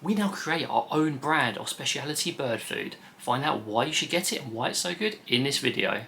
We now create our own brand of speciality bird food. Find out why you should get it and why it's so good in this video.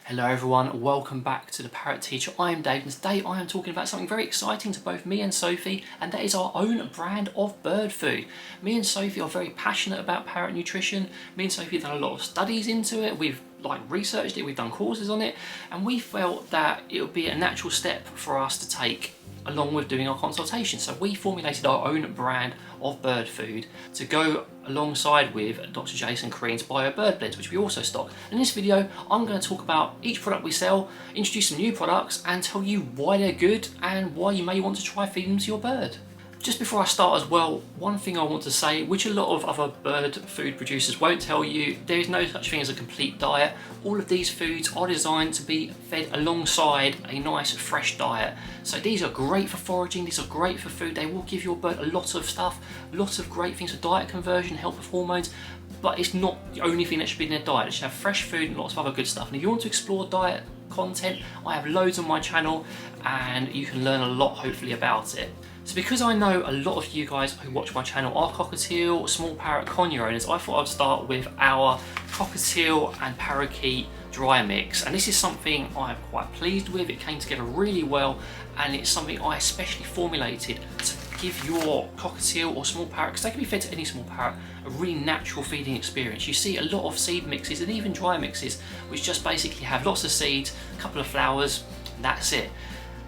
Hello everyone, welcome back to the Parrot Teacher. I am Dave and today I am talking about something very exciting to both me and Sophie, and that is our own brand of bird food. Me and Sophie are very passionate about parrot nutrition. Me and Sophie have done a lot of studies into it. We've researched it, we've done courses on it, and we felt that it would be a natural step for us to take along with doing our consultation. So we formulated our own brand of bird food to go alongside with Dr. Jason Crean's BioBirdBlends, which we also stock. In this video, I'm going to talk about each product we sell, introduce some new products, and tell you why they're good and why you may want to try feeding them to your bird. Just before I start as well, one thing I want to say, which a lot of other bird food producers won't tell you, there is no such thing as a complete diet. All of these foods are designed to be fed alongside a nice fresh diet. So these are great for foraging, these are great for food, they will give your bird a lot of stuff, lots of great things for diet conversion, help with hormones, but it's not the only thing that should be in their diet. It should have fresh food and lots of other good stuff. And if you want to explore diet content, I have loads on my channel and you can learn a lot hopefully about it. So because I know a lot of you guys who watch my channel are cockatiel, small parrot, conure owners, I thought I'd start with our cockatiel and parakeet dry mix. And this is something I'm quite pleased with. It came together really well, and it's something I especially formulated to give your cockatiel or small parrot, because they can be fed to any small parrot, a really natural feeding experience. You see a lot of seed mixes and even dry mixes which just basically have lots of seeds, a couple of flowers, and that's it.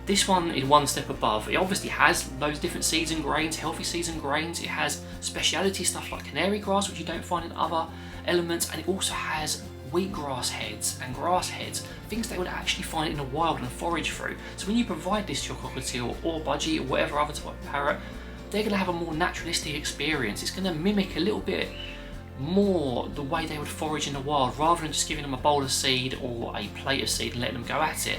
This one is one step above. It obviously has loads of different seeds and grains, healthy seeds and grains. It has speciality stuff like canary grass, which you don't find in other elements, and it also has wheatgrass heads and grass heads, things they would actually find in the wild and forage through. So when you provide this to your cockatiel or budgie or whatever other type of parrot, they're going to have a more naturalistic experience. It's going to mimic a little bit more the way they would forage in the wild, rather than just giving them a bowl of seed or a plate of seed and letting them go at it.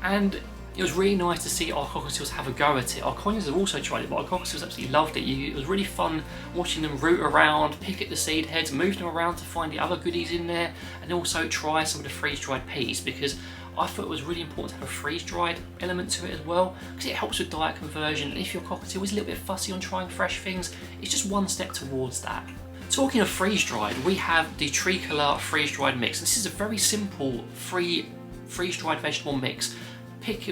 And it was really nice to see our cockatiels have a go at it. Our conures have also tried it, but our cockatiels absolutely loved it. It was really fun watching them root around, pick at the seed heads, move them around to find the other goodies in there, and also try some of the freeze-dried peas, because I thought it was really important to have a freeze-dried element to it as well, because it helps with diet conversion. And if your cockatiel is a little bit fussy on trying fresh things, it's just one step towards that. Talking of freeze-dried, we have the Tricolor freeze-dried mix. This is a very simple freeze-dried vegetable mix.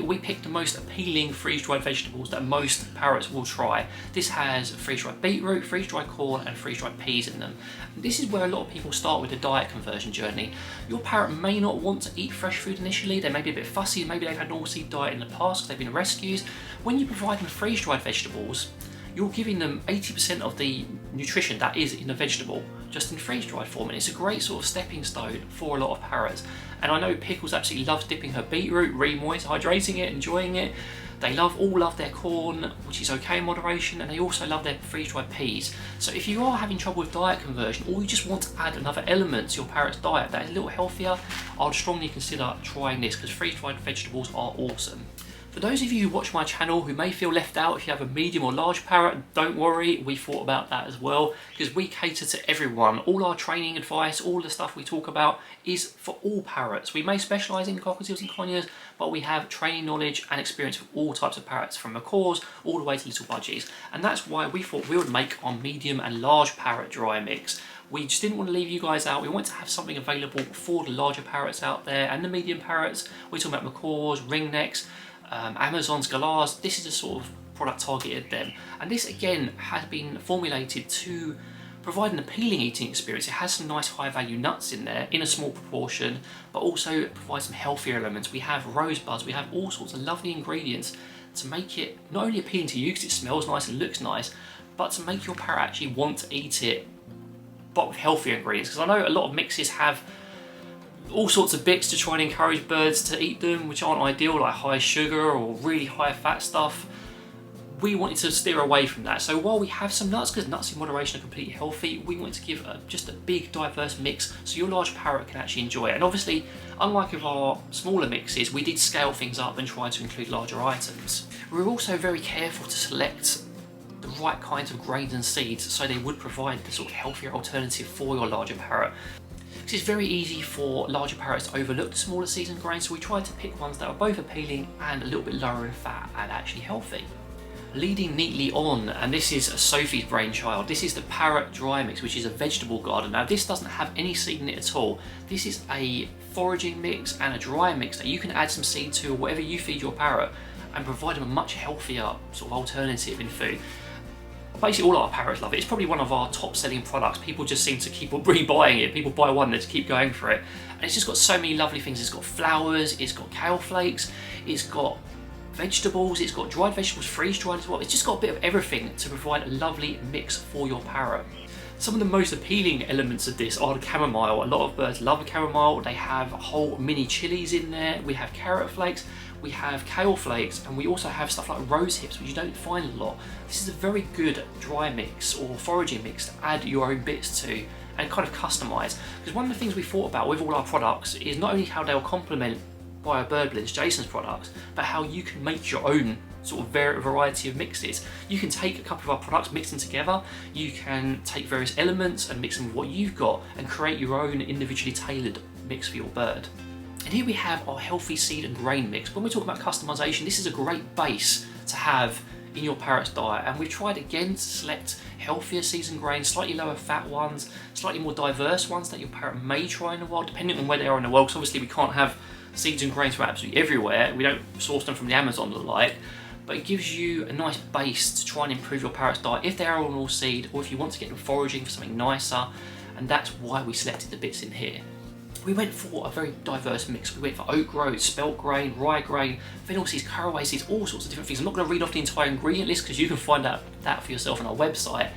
We picked the most appealing freeze-dried vegetables that most parrots will try. This has freeze-dried beetroot, freeze-dried corn, and freeze-dried peas in them. And this is where a lot of people start with the diet conversion journey. Your parrot may not want to eat fresh food initially. They may be a bit fussy, maybe they've had an all-seed diet in the past because they've been rescues. When you provide them freeze-dried vegetables, you're giving them 80% of the nutrition that is in a vegetable just in freeze-dried form, and it's a great sort of stepping stone for a lot of parrots. And I know Pickles absolutely loves dipping her beetroot, re-moist, hydrating it, enjoying it. They all love their corn, which is okay in moderation, and they also love their freeze-dried peas. So if you are having trouble with diet conversion, or you just want to add another element to your parrot's diet that is a little healthier, I would strongly consider trying this, because freeze-dried vegetables are awesome. For those of you who watch my channel who may feel left out if you have a medium or large parrot, don't worry, we thought about that as well, because we cater to everyone. All our training advice, all the stuff we talk about is for all parrots. We may specialise in cockatiels and conures, but we have training knowledge and experience with all types of parrots, from macaws all the way to little budgies. And that's why we thought we would make our medium and large parrot dry mix. We just didn't want to leave you guys out. We want to have something available for the larger parrots out there and the medium parrots. We're talking about macaws, ringnecks, Amazons, galahs. This is the sort of product targeted at them, and this again has been formulated to provide an appealing eating experience. It has some nice high value nuts in there in a small proportion, but also provides some healthier elements. We have rosebuds, we have all sorts of lovely ingredients to make it not only appealing to you because it smells nice and looks nice, but to make your parrot actually want to eat it, but with healthier ingredients. Because I know a lot of mixes have all sorts of bits to try and encourage birds to eat them, which aren't ideal, like high sugar or really high fat stuff. We wanted to steer away from that. So while we have some nuts, because nuts in moderation are completely healthy, we wanted to give just a big diverse mix so your large parrot can actually enjoy it. And obviously, unlike with our smaller mixes, we did scale things up and try to include larger items. We were also very careful to select the right kinds of grains and seeds so they would provide the sort of healthier alternative for your larger parrot. It's very easy for larger parrots to overlook the smaller seeds and grains, so we tried to pick ones that are both appealing and a little bit lower in fat and actually healthy. Leading neatly on, and this is Sophie's brainchild, this is the Parrot dry mix, which is a vegetable garden. Now this doesn't have any seed in it at all. This is a foraging mix and a dry mix that you can add some seed to, or whatever you feed your parrot, and provide them a much healthier sort of alternative in food. Basically all our parrots love it. It's probably one of our top selling products. People just seem to keep rebuying it. People buy one, they just keep going for it. And it's just got so many lovely things. It's got flowers, it's got kale flakes, it's got vegetables, it's got dried vegetables, freeze dried as well. It's just got a bit of everything to provide a lovely mix for your parrot. Some of the most appealing elements of this are the chamomile. A lot of birds love the chamomile. They have whole mini chilies in there. We have carrot flakes, we have kale flakes, and we also have stuff like rose hips, which you don't find a lot. This is a very good dry mix or foraging mix to add your own bits to and kind of customize. Because one of the things we thought about with all our products is not only how they'll complement BioBirdBlends, Jason's products, but how you can make your own sort of variety of mixes. You can take a couple of our products, mix them together. You can take various elements and mix them with what you've got and create your own individually tailored mix for your bird. And here we have our healthy seed and grain mix. When we talk about customization, this is a great base to have in your parrot's diet, and we've tried again to select healthier seeds and grains, slightly lower fat ones, slightly more diverse ones that your parrot may try in the wild, depending on where they are in the world, because obviously we can't have seeds and grains from absolutely everywhere. We don't source them from the Amazon or the like, but it gives you a nice base to try and improve your parrot's diet if they are on all seed, or if you want to get them foraging for something nicer, and that's why we selected the bits in here. We went for a very diverse mix. We went for oat groats, spelt grain, rye grain, fennel seeds, caraway seeds, all sorts of different things. I'm not going to read off the entire ingredient list because you can find out that for yourself on our website.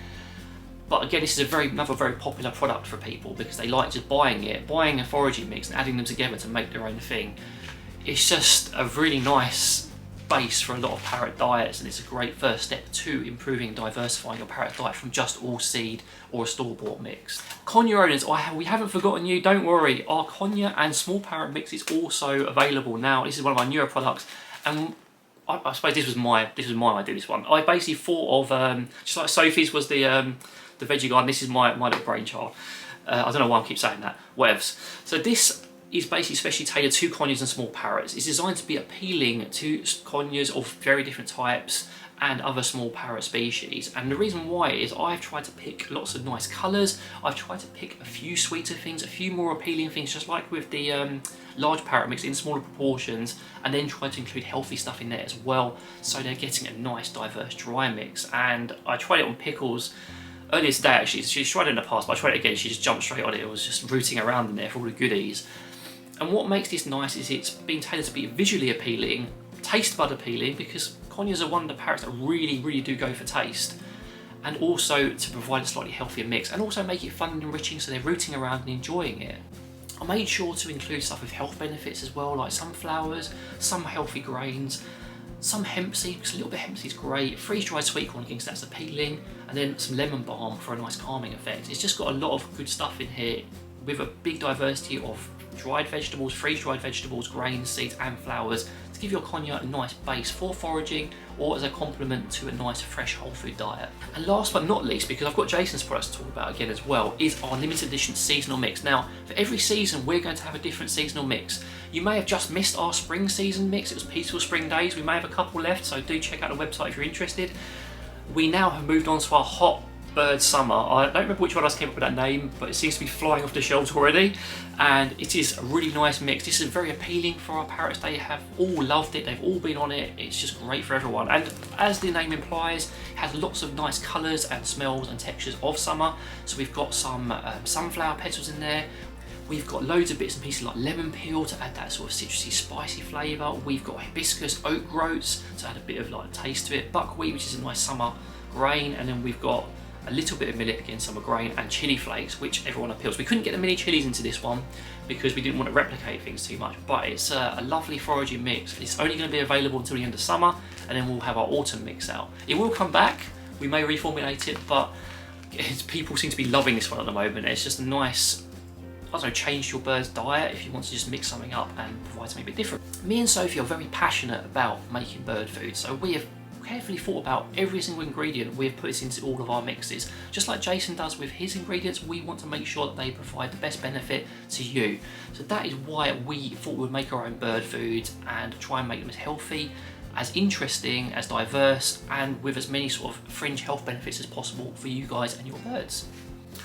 But again, this is another very popular product for people because they like just buying a foraging mix and adding them together to make their own thing. It's just a really nice base for a lot of parrot diets, and it's a great first step to improving and diversifying your parrot diet from just all seed or a store-bought mix. Conure owners, we haven't forgotten you, don't worry. Our conure and small parrot mix is also available now. This is one of our newer products, and I suppose this was my idea, this one. I basically thought of, just like Sophie's was the veggie garden, this is my little brainchild. I don't know why I keep saying that, whatevs. So this is basically specially tailored to conures and small parrots. It's designed to be appealing to conures of very different types and other small parrot species. And the reason why is I've tried to pick lots of nice colours. I've tried to pick a few sweeter things, a few more appealing things, just like with the large parrot mix in smaller proportions, and then try to include healthy stuff in there as well, so they're getting a nice diverse dry mix. And I tried it on Pickles earlier today actually. She's tried it in the past, but I tried it again, she just jumped straight on it. It was just rooting around in there for all the goodies. And what makes this nice is it's been tailored to be visually appealing, taste bud appealing, because conures are one of the parrots that really do go for taste, and also to provide a slightly healthier mix, and also make it fun and enriching so they're rooting around and enjoying it. I made sure to include stuff with health benefits as well, like some flowers, some healthy grains, some hemp seed, because a little bit of hemp seed is great, freeze-dried sweet corn because that's appealing, and then some lemon balm for a nice calming effect. It's just got a lot of good stuff in here with a big diversity of dried vegetables, freeze-dried vegetables, grains, seeds and flowers to give your conure a nice base for foraging or as a complement to a nice fresh whole food diet. And last but not least, because I've got Jason's products to talk about again as well, is our limited edition seasonal mix. Now, for every season we're going to have a different seasonal mix. You may have just missed our spring season mix. It was Peaceful Spring Days. We may have a couple left, so do check out the website if you're interested. We now have moved on to our Hot Bird Summer. I don't remember which one else came up with that name, but it seems to be flying off the shelves already, and it is a really nice mix. This is very appealing for our parrots. They have all loved it, they've all been on it. It's just great for everyone, and as the name implies, it has lots of nice colours and smells and textures of summer. So we've got some sunflower petals in there. We've got loads of bits and pieces like lemon peel to add that sort of citrusy, spicy flavour. We've got hibiscus, oat groats to add a bit of like taste to it. Buckwheat, which is a nice summer grain, and then we've got a little bit of millet, again summer grain, and chili flakes, which everyone appeals. We couldn't get the mini chilies into this one because we didn't want to replicate things too much, but it's a lovely foraging mix. It's only going to be available until the end of summer, and then we'll have our autumn mix out. It will come back, we may reformulate it, but people seem to be loving this one at the moment. It's just a nice, I don't know, change your bird's diet if you want to just mix something up and provide something a bit different. Me and Sophie are very passionate about making bird food, so we have carefully thought about every single ingredient we have put into all of our mixes. Just like Jason does with his ingredients, we want to make sure that they provide the best benefit to you. So that is why we thought we would make our own bird food and try and make them as healthy as interesting, as diverse, and with as many sort of fringe health benefits as possible for you guys and your birds.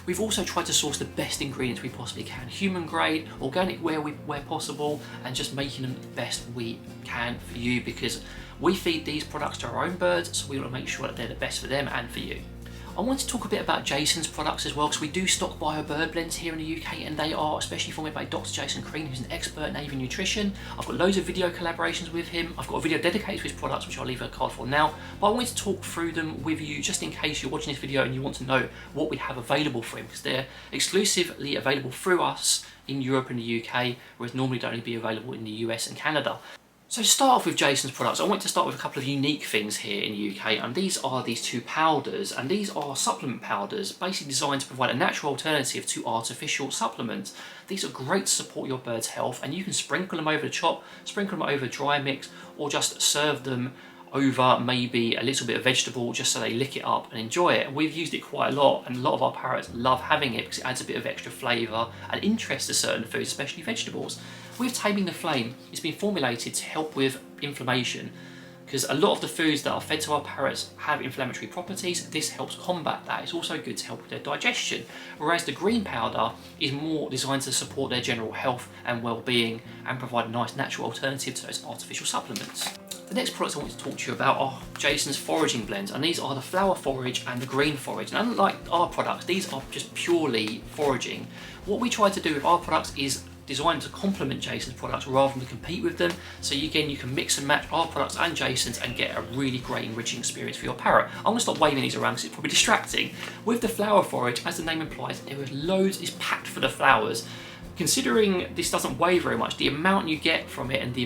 We've also tried to source the best ingredients we possibly can, human grade, organic where possible, and just making them the best we can for you, because we feed these products to our own birds, so we want to make sure that they're the best for them and for you. I want to talk a bit about Jason's products as well, because we do stock BioBirdBlends here in the UK, and they are especially formulated by Dr. Jason Crean, who's an expert in avian nutrition. I've got loads of video collaborations with him. I've got a video dedicated to his products, which I'll leave a card for now, but I wanted to talk through them with you just in case you're watching this video and you want to know what we have available for him, because they're exclusively available through us in Europe and the UK, whereas normally they'd only be available in the US and Canada. So to start off with Jason's products, I want to start with a couple of unique things here in the UK, and these are these two powders, and these are supplement powders, basically designed to provide a natural alternative to artificial supplements. These are great to support your bird's health, and you can sprinkle them over the chop, sprinkle them over dry mix, or just serve them over maybe a little bit of vegetable just so they lick it up and enjoy it. We've used it quite a lot, and a lot of our parrots love having it because it adds a bit of extra flavour and interest to certain foods, especially vegetables. With Taming the Flame, it's been formulated to help with inflammation, because a lot of the foods that are fed to our parrots have inflammatory properties. This helps combat that. It's also good to help with their digestion, whereas the green powder is more designed to support their general health and well-being and provide a nice natural alternative to those artificial supplements. The next products I want to talk to you about are Jason's Foraging Blends, and these are the flower forage and the green forage. And unlike our products, these are just purely foraging. What we try to do with our products is designed to complement Jason's products rather than to compete with them. So again, you can mix and match our products and Jason's and get a really great enriching experience for your parrot. I'm going to stop waving these around because it's probably distracting. With the flower forage, as the name implies, there is loads, it's packed full of flowers. Considering this doesn't weigh very much, the amount you get from it and the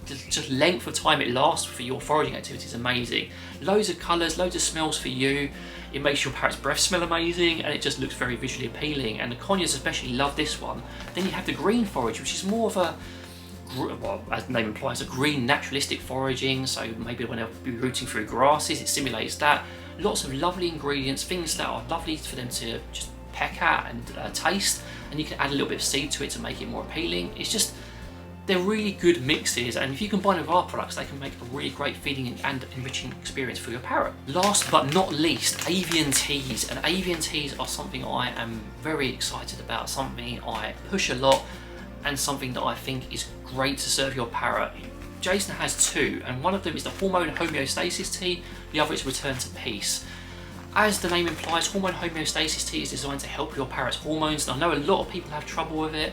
just length of time it lasts for your foraging activity is amazing. Loads of colours, loads of smells for you. It makes your parrot's breath smell amazing, and it just looks very visually appealing. And the conures especially love this one. Then you have the green forage, which is more of a, well, as the name implies, a green naturalistic foraging. So maybe when they'll be rooting through grasses, it simulates that. Lots of lovely ingredients, things that are lovely for them to just peck at and taste, and you can add a little bit of seed to it to make it more appealing. It's just, they're really good mixes, and if you combine with our products, they can make a really great feeding and enriching experience for your parrot. Last but not least, Avian Teas. And Avian Teas are something I am very excited about, something I push a lot, and something that I think is great to serve your parrot. Jason has two, and one of them is the Hormone Homeostasis Tea, the other is Return to Peace. As the name implies, Hormone Homeostasis Tea is designed to help your parrot's hormones, and I know a lot of people have trouble with it.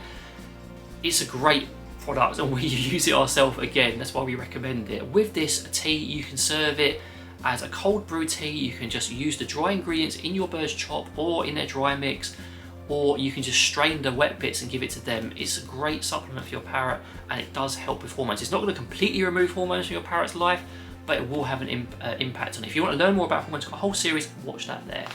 It's a great product, and we use it ourselves again, that's why we recommend it. With this tea, you can serve it as a cold brew tea. You can just use the dry ingredients in your bird's chop or in their dry mix, or you can just strain the wet bits and give it to them. It's a great supplement for your parrot, and it does help with hormones. It's not going to completely remove hormones from your parrot's life, but it will have an impact on it. If you want to learn more about hormones, I've got a whole series, watch that there.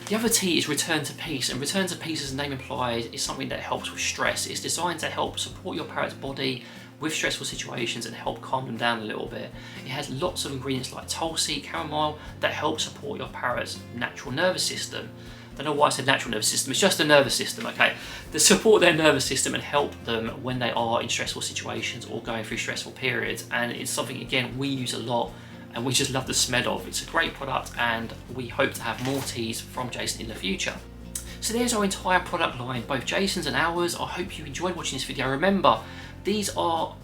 The other tea is Return to Peace, and Return to Peace, as the name implies, is something that helps with stress. It's designed to help support your parrot's body with stressful situations and help calm them down a little bit. It has lots of ingredients like tulsi, chamomile, that help support your parrot's natural nervous system. I don't know why I said natural nervous system, it's just the nervous system, okay? To support their nervous system and help them when they are in stressful situations or going through stressful periods. And it's something, again, we use a lot, and we just love the smell of. It's a great product, and we hope to have more teas from Jason in the future. So there's our entire product line, both Jason's and ours. I hope you enjoyed watching this video. Remember, these are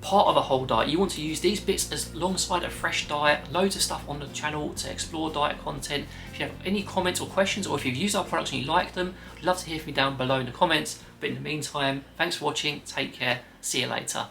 part of a whole diet. You want to use these bits as alongside a fresh diet. Loads of stuff on the channel to explore diet content. If you have any comments or questions, or if you've used our products and you like them, I'd love to hear from you down below in the comments. But in the meantime, thanks for watching, take care, see you later.